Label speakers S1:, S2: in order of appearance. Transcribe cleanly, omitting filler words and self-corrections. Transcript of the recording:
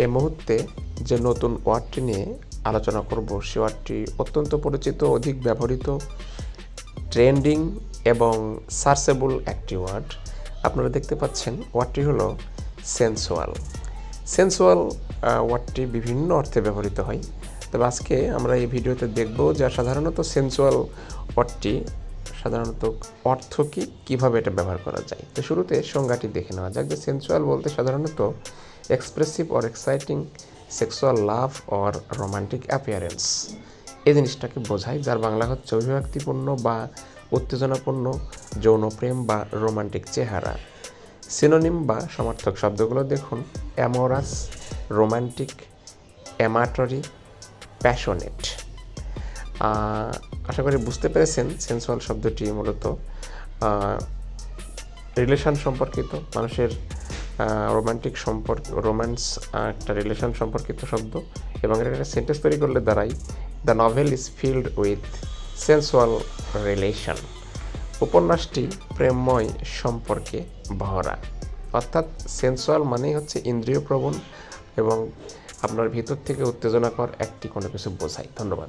S1: এই মুহূর্তে যে নতুন ওয়ার্ডটি নিয়ে আলোচনা করব সে ওয়ার্ডটি অত্যন্ত পরিচিত, অধিক ব্যবহৃত, ট্রেন্ডিং এবং সার্চেবল একটি ওয়ার্ড। আপনারা দেখতে পাচ্ছেন ওয়ার্ডটি হলো সেন্সুয়াল। সেন্সুয়াল ওয়ার্ডটি বিভিন্ন অর্থে ব্যবহৃত হয়, তবে আজকে আমরা এই ভিডিওতে দেখব যে সাধারণত সেন্সুয়াল ওয়ার্ডটি সাধারণত অর্থ কী, কীভাবে এটা ব্যবহার করা যায়। তো শুরুতে সংজ্ঞাটি দেখে নেওয়া যাক। যে সেন্সুয়াল বলতে সাধারণত expressive or exciting sexual love or romantic appearance এই জিনিসটাকে বোঝায়, যার বাংলা হচ্ছে অভিব্যক্তিপূর্ণ বা উত্তেজনাপূর্ণ যৌন প্রেম বা রোমান্টিক চেহারা। সিনোনিম বা সমার্থক শব্দগুলো দেখুন: অ্যামোরাস, রোমান্টিক, অ্যামাটরি, প্যাশনেট। আশা করি বুঝতে পেরেছেন সেন্সুয়াল শব্দটি মূলত রিলেশন সম্পর্কিত, মানুষের রোমান্টিক সম্পর্ক, রোম্যান্স একটা রিলেশন সম্পর্কিত শব্দ, এবং এটা একটা সেন্টেন্স তৈরি করলে দাঁড়ায় the novel is filled with sensual relation. উপন্যাসটি প্রেমময় সম্পর্কে ভরা। অর্থাৎ সেন্সুয়াল মানেই হচ্ছে ইন্দ্রিয়প্রবণ এবং আপনার ভিতর থেকে উত্তেজনাকর একটি কোনো কিছু বোঝায়। ধন্যবাদ।